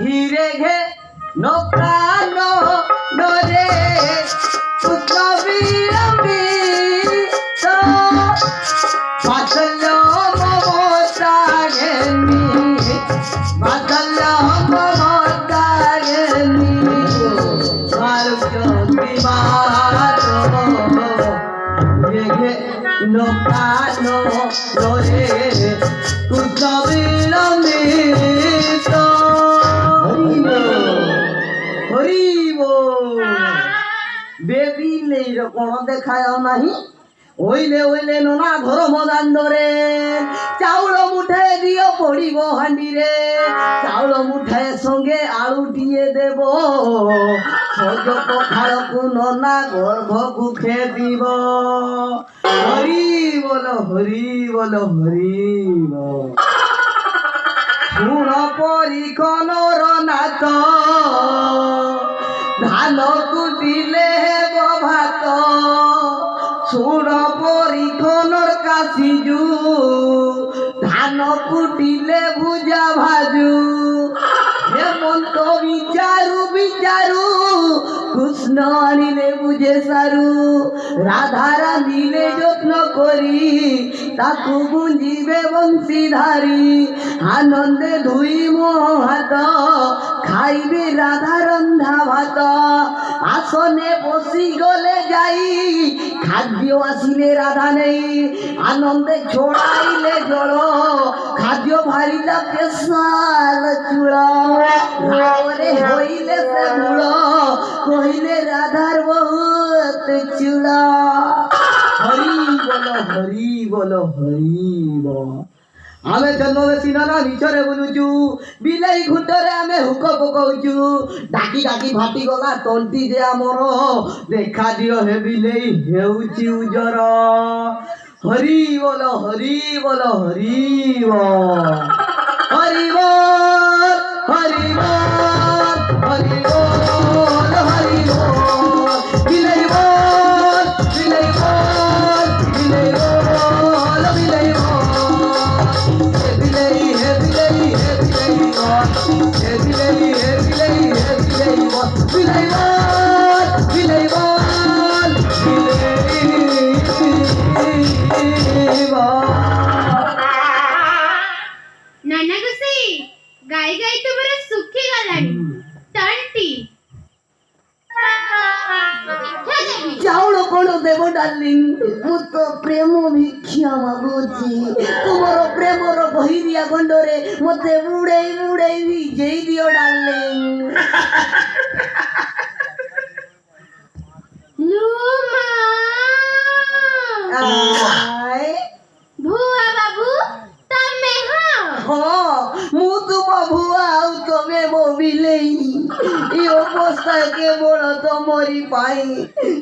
ঘিরে ঘে নপ্রাণ নরে উৎসবিরমিত বাৎসল্য মমতাগেনি বাৎসল্য মমতাগেনি মালুক্যবিমাত ঘিরে ঘে নপ্রাণ নরে উৎসবিরমিত বেবিলে কোন দেখায় নাহি ওইলে ওইলে নোনা ধর্ম দাণ্ডরে চাউল মুঠে দিও পড়িব হান্ডিরে চাউল মুঠে সঙ্গে আলু দিয়ে দেব সজ পখাড়কু নোনা গর্ভকু খেদিব হরি বল হরি বল হরি বল শুণ পরিকনর নাচ ধান কুটিলে হেব ভাত শুণ পরিকনর কাশিজু ধান কুটিলে ভুজা ভাজু হেমন্ত বিচারু বিচারু কৃষ্ণ আনিলে বুঝে সারু রাধা রাঁধিলে যত্ন করি তাকু গুঞ্জিবে বংশীধারী আনন্দে ধুইব হাত খাইবে রাধা রন্ধা ভাত আসনে বসি গলে যাই খাদ্য আসিলে রাধা নেই আনন্দে ছড়াইলে জল খাদ্য ভারিলা পেশাল চূড় রাওরে হইলে সে মূল কহিলে রাধার বহুত চূড়া হরি বল হরি বল হরি বল ଆମେ ଜନ୍ମବେଶୀ ନାନା ମିଛରେ ବୁଲୁଛୁ ବିଲେଇ ଘୁଣ୍ଟରେ ଆମେ ହୁକ ପକଉଛୁ ଡାକି ଡାକି ଫାଟି ଗଲା ତଣ୍ଟି ଯେ ଆମର ଦେଖା ଦିଅ ହେ ବିଲେଇ ହେଉଛି ଉଜର ହରି ବୋଲ ହରି ବୋଲ ହରି ବୋଲ ହରି ବୋଲ ହରି ବୋଲ ହରି ବୋଲ ହରି ବୋଲ ବିଲେଇ ବୋଲ ବିଲେଇ ବୋଲ ବିଲେଇ ବୋଲ ବିଲେଇ ବୋଲ नाना गुसी गाई गाई तुमर सुखी गलानी तंटी चाउल कोण देव डार्लिंग मु तो प्रेम भिक्षा मागुची तुमर प्रेमर बहिरिया गंडरे मते बुड़ेई बुड़ेई भिजेई दियो डार्लिंग लुमा आय भुआ बाबू तमे हो मु तुम भुआ आउ तमे मो बिलेई ई अवस्था के बड़ तमरी पाई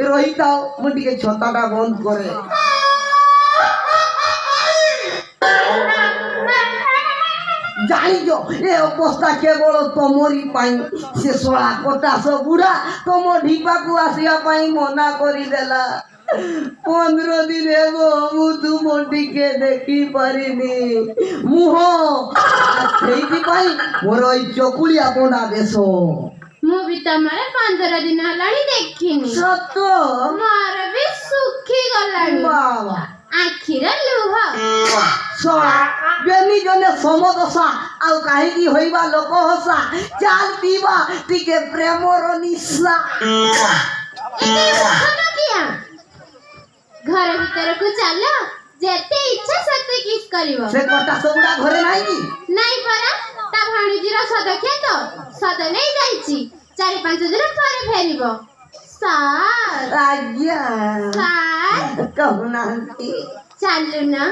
रहिताओ मु टिके छताटा बंद करे जानिजो ए अवस्था केवल तमरी पाई से सोला कोटास बुढ़ा तुम ढीपा को आसिया पाई मना करी देला 15 दिन एगो मु तुम टिके देखी पारिनी मुह सेठी पाई मोर ई चकुलिया कोना देसो मु भी तमरे 15 दिन हलानी देखिनी सत मार भी सुखी गलानी बाबा आखिर लुह सोला बेनी जने समदशा आउ काहे की होइबा लोक हसा चाल पीबा टिके प्रेमर निशा किया घर भीतर को चलो जेते इच्छा सते किस करिवो से कोटा सबुडा घरे नाही की नाही परा ता भाणीजीर सद खेत सद नै जाईची 4-5 दिन ପରେ फेरिबो सार आज्ञा सार कहूनांती चालू ना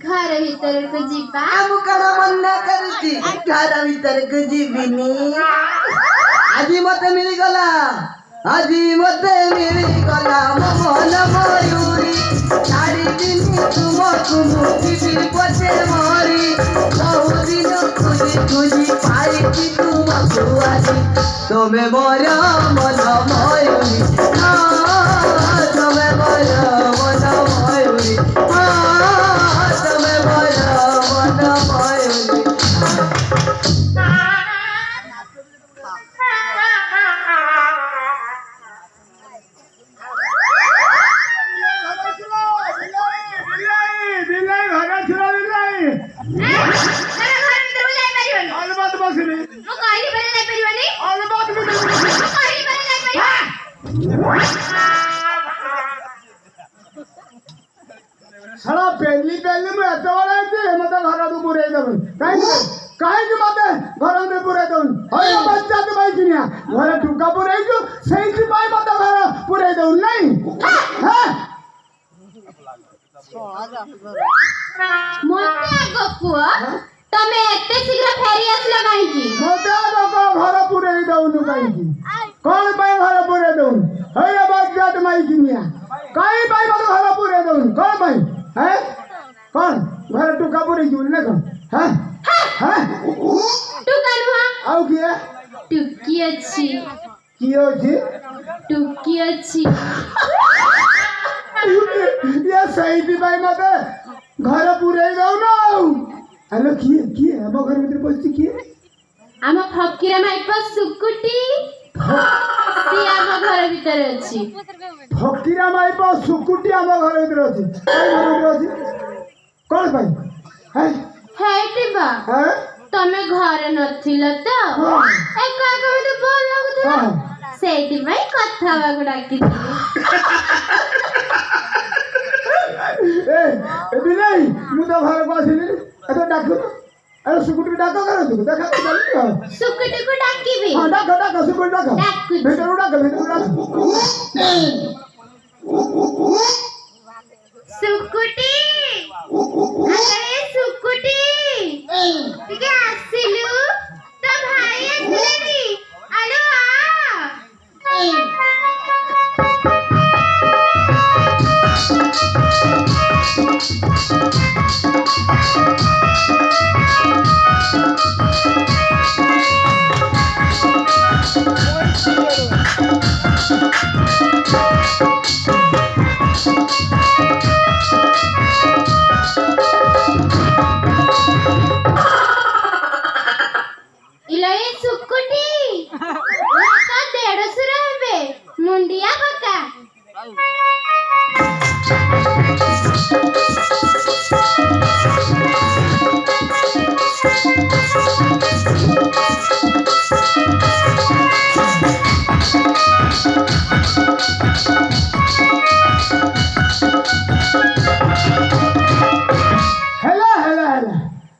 घर भीतर को जीवा हम कड़ा मन्ना करती घर भीतर को जीविनी आज मते मिली गला আজি মতে মিলি গলা মোহন ময়ূরী ছাড়ি দিনি তুমকু মুক্তি পথে মরি বহুদিন খুঁজি খুঁজি পাইছি তুমকু আজি তুমি মোর মন ময়ূরী তুমি মোর মন ময়ূরী তুমি মোর মন ময়ূরী କାହିଁକି ମତେ ଘର ଭିତରେ ପୁରେଇ ଦଉନି ହଇର ବଚ୍ଚା ତୁ ପାଇକିନିଆ ଘରେ ଟୁକା ପୁରେଇଛୁ ସେଇଥିପାଇଁ ମତେ ଘର ପୁରେଇ ଦଉନି ନାଇଁ ମୋତେ ଆଗ କୁହ ତମେ ଏତେ ଶୀଘ୍ର ଫେରି ଆସିଲ କାହିଁକି? ମତେ ଆଗ ଘର ପୁରେଇ ଦଉନୁ କାହିଁକି କଣ ପାଇଁ ଘର ପୁରେଇ ଦଉନି ହଇର ବଚ୍ଚା ତୁ ମାଇକିନିଆ କାହିଁ ପାଇଁ ମତେ ଘର ପୁରେଇ ଦଉନି କଣ ପାଇଁ କଣ ଘରେ ଟୁକା ପୁରେଇ ଯିବୁନି ନା କଣ ଟୁକା ନୁହଁ ଆଉ କିଏ ଟୁକି ଅଛି କିଏ ଅଛି ଟୁକି ଅଛି ଇଏ ସେଇଥିପାଇଁ ମତେ ଘର ପୁରେଇ ଦଉନ ଆଉ ଆଲୋ କିଏ କିଏ ଆମ ଘର ଭିତରେ ବସିଛି କିଏ ଆମ ଫକୀର ମାଇପ ସୁକୁଟି ସିଏ ଆମ ଘର ଭିତରେ ଅଛି ଫକୀର ମାଇପ ସୁକୁଟି ଆମ ଘର ଭିତରେ ଅଛି କାଇଁ ଘର ଭିତରେ ଅଛି କଣ ପାଇଁ ହେଇଥିବ ତମେ ଘରେ ନଥିଲ ତ ଏକା ଏକା ମତେ ଭଲ ଲାଗୁଥିଲା ସେଇଥିପାଇଁ କଥା ହବାକୁ ଡାକିଥିଲି ଏବେ ନାଇଁ ମୁଁ ତ ଘରକୁ ଆସିଲି ଏବେ ଡାକୁଛୁ ଆରେ ସୁକୁଟିକୁ ଡାକ କରନ୍ତୁ ଦେଖା ସୁକୁଟିକୁ ଡାକିବି ଡାକ ଡାକ ସୁକୁଟି ଡାକ ଭିତରକୁ ଡାକ ସୁକୁଟି ଆରେ ସୁକୁଟି ଟିକେ ଆସିଲୁ ତ ଭାଇ ଆସିଲେଣି ଆଲୋ ଇଲୋ ଏ ସୁକୁଟି ତ ଦେଢଶୁର ହେବେ ମୁଣ୍ଡିଆ ପକା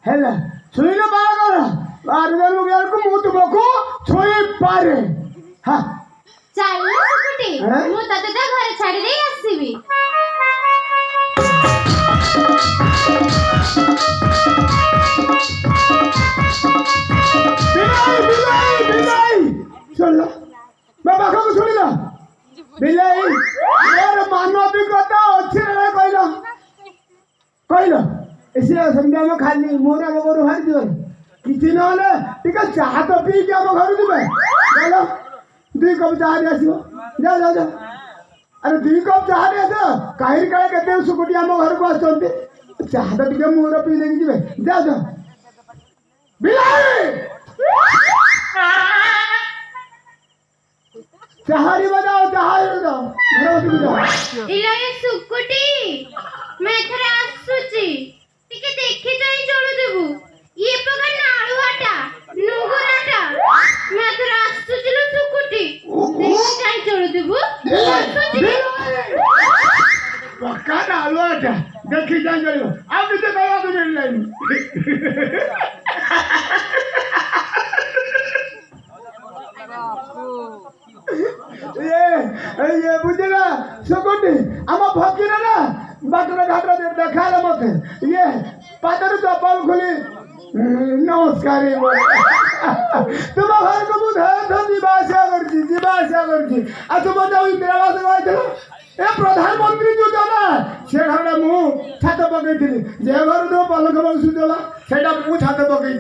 ହେଲା ଛୁଇଁଲେ ବାହାଘର ବାହାଘରକୁ ଗଲାକୁ ମୁଁ ତୁମକୁ ଛୁଇଁ ପାରେ ଚାଲ ସୁକୁଟି ମୁଁ ତତେ ତା ଘରେ ଛାଡ଼ି ଦେଇ ଆସିବି ଶୁଣିଲ ମୋ ପାଖକୁ ଶୁଣିଲ ବିଲେଇ ମୋର ମାନବିକତା ଅଛି ନା କହିଲ କହିଲ ସିଏ ସେମିତି ଆମ ଖାଲି ମୋର ଆମ ଘରୁ ବାହାରି ଯିବ କିଛି ନହେଲେ ଟିକେ ଚାହା ତ ପିଇକି ଆମ ଘରୁ ଯିବେ ଚାଲ 2 କପ୍ ଚାହା ଆସିବ ଯାଅ ଯାଅ ଯାଅ ଆରେ 2 କପ୍ ଚାହା ଆସିବ କାହିଁକି କାଳେ କେତେ ସୁକୁଟି ଆମ ଘରକୁ ଆସୁଛନ୍ତି ଚାହା ତ ଟିକେ ମୋର ପିଇ ଦେଇକି ଯିବେ ଯାଅ ଯାଅ ବିଲେଇ ଚାହାରି ବଜାଅ ଚାହାରି ବଜାଅ ଇଲୋ ଏ ସୁକୁଟି ମୁଁ ଏଥର ଆସୁଛି ଟିକେ ଦେଖି ଚାହିଁ ଚଳୁଥିବୁ ଇଏ ପକା ନାଳୁଆଟା ନୁଗୁରାଟା ମୁଁ ଏଥର ଆସୁଛି ଲୋ ସୁକୁଟି ଦେଖି ଚାହିଁ ଚଳୁଥିବୁ ଆସୁଛି ପକା ନାଳୁଆଟା ଦେଖି ଚାହିଁ ଚଳିବ ଆଉ କିଛି କହିବାକୁ ମିଳିଲାନି ये बुझला सुकुटी आम फकीर ना बाटर घाटर देखा मत ये पादर चप्पल खोली नमस्कार तुम घर को मुझे जीवासा कर तुम जो इंदिरावास गई ए प्रधानमंत्री योजना से घर मु छात पकई जे घर जो पलक बसुला से छात पकई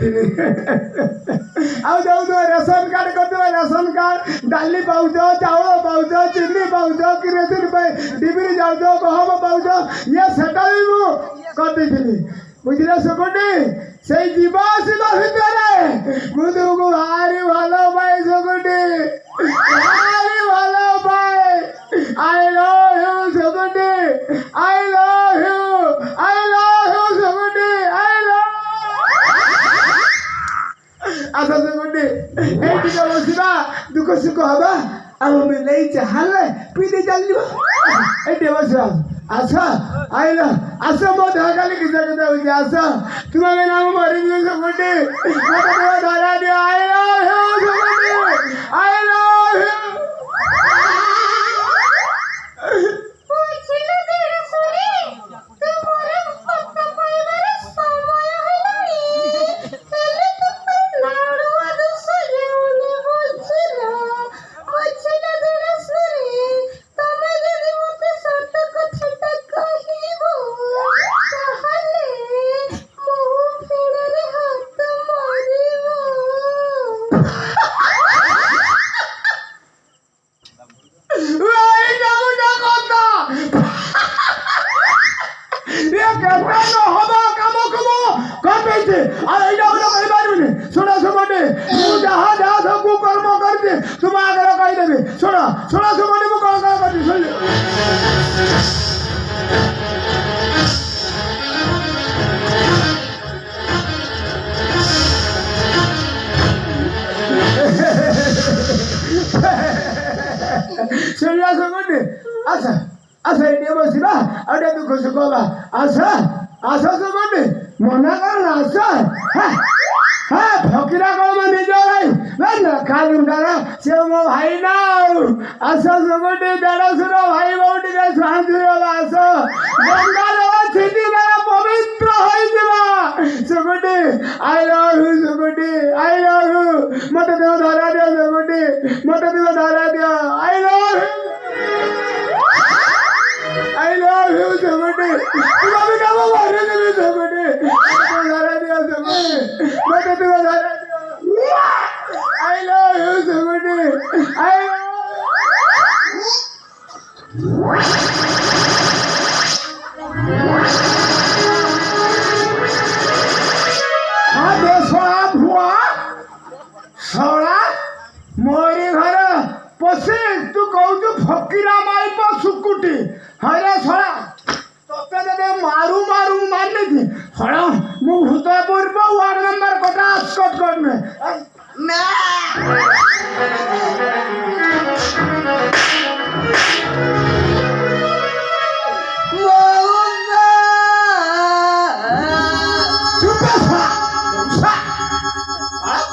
रेशन कार्ड कर रेशन कार्ड डाली पाउच चाउल पाउच चीनी पाउच किरोसिन डिबिरी जाऊच गहम पाउच ये सेटा भी मुझे बुझे सुकुटी से जीवासीमा भितर मुझे भारी भल पाए सुकुटी भारी भल पाए I love you सुकुटी I love you सुकुटी I love आसा सुकुटी एटिके बसिबा दुख सुख हबा अब मिले चाहले पीते चलिबा एटे बसिबा अच्छा आई लव ଆସ ମୋ ଦେହ ଖାଲି କିସ କିସ ହଉଛି ଆସ ତୁମେ ବି ନାମ ମରିଯିବ ସୁକୁଟି ମତେ ଦେହ ଧରା ଦିଅ I love you Sukuti I love you ବୁଝିଲ ଦେଢ଼ଶୁରୀ, ତୁମର କଥା କହିବାର ସମୟ ହେଲାଣି। ହେଲେ ତୁମର ନାଡ଼ୁଆ ଦୋଷ ହେଉନି, ବୁଝିଲ ଦେଢ଼ଶୁରୀ। ତମେ ଯଦି ମୋତେ ସତ କଥାଟା କହିବ, ତାହେଲେ ମୋ ଫେଣରେ ହାତ ମାରିବ। ଏଇଟା ଗୋଟେ କଥା ଏ କେତେ ହବ କାମକୁ ମୁଁ କରିଦେଇଛି ଆଉ ଏଇଟା ଗୋଟେ କହିପାରିବିନି ଶୁଣ ସୁମଟି ମୁଁ ଯାହା ଯାହା ସବୁ କର୍ମ କରିଛି ତୁମ ଆଗରେ କହିଦେବି ଶୁଣ ଶୁଣ ସୁମଟି ମୁଁ କଣ କଣ କରିଛି ଶୁଣ ଶୁଣିବା ସୁମଟି ଆସ ଆସ ଏଇଠି ବସିବା ଆଉ ଟିକେ ଦୁଃଖ ସୁଖ ହବା ଆସ ଆସ ସୁମଟି ମନା କର ନା ଆସ ଫକୀରା କଣ ମୋ ନିଜ ଭାଇ ଲେଖା ଗୁଣ୍ଡାର ସେ ମୋ ଭାଇ ନା ଆଉ ଆସ ସୁମଟି ଦେଢ଼ଶୁର ଭାଇ ବୋଉ ଟିକେ ଶାନ୍ତି ଗଲା ଆସ ଗଙ୍ଗା ଜଳ ଛିଟି ଗଲା ପବିତ୍ର ହୋଇଯିବା Sumati I love you Sumati I love you ମତେ ଦେହ ଧରା ଦିଅ ସୁମଟି ମତେ ଦେହ ଧରା ଦିଅ I love you I love you, Samudi. You have been never worried with me, Samudi. I love you, Samudi. I मोरी घर पशे तू कहू फकीरा माइप सुकुटी हरे छड़ा तोते दे मारू मारू मारने थी छड़ा मु भूतपूर्व वार्ड नंबर कोटा स्कट कर में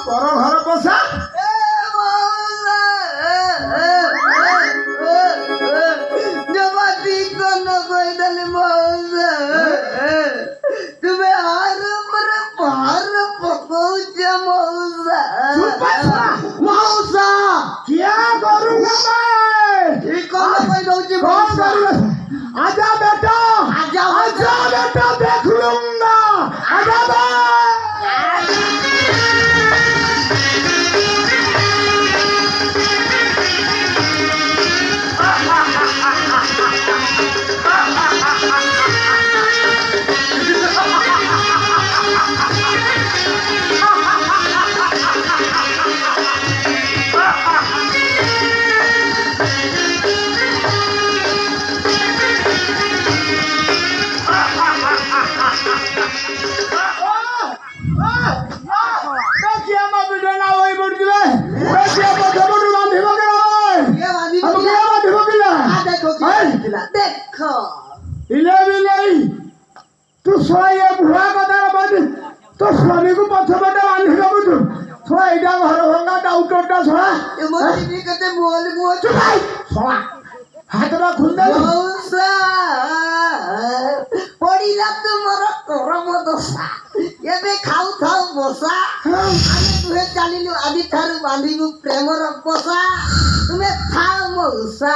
पर घर पसा तुम्हें हार पर बाहर पहुंच मौसा क्या करूंगा मैं कौन करूंगा आजा बेटा आजा बेटा देख लूंगा आजा देखो तू ये भुआ कथा बांधी तो स्वामी को पछपटे बांधी दबु तू थोड़ा एटा घर भंगा डाउटटा छोड़ा मोदी कहते बोल चुप छोड़ा हाथरा खुंदे मौसा पड़िला तुमर करम दशा एबे खाऊ थाऊ बसा आमे तुहे चालिलु आदि थारु बांधिबु प्रेमर बसा तुमे थाऊ मौसा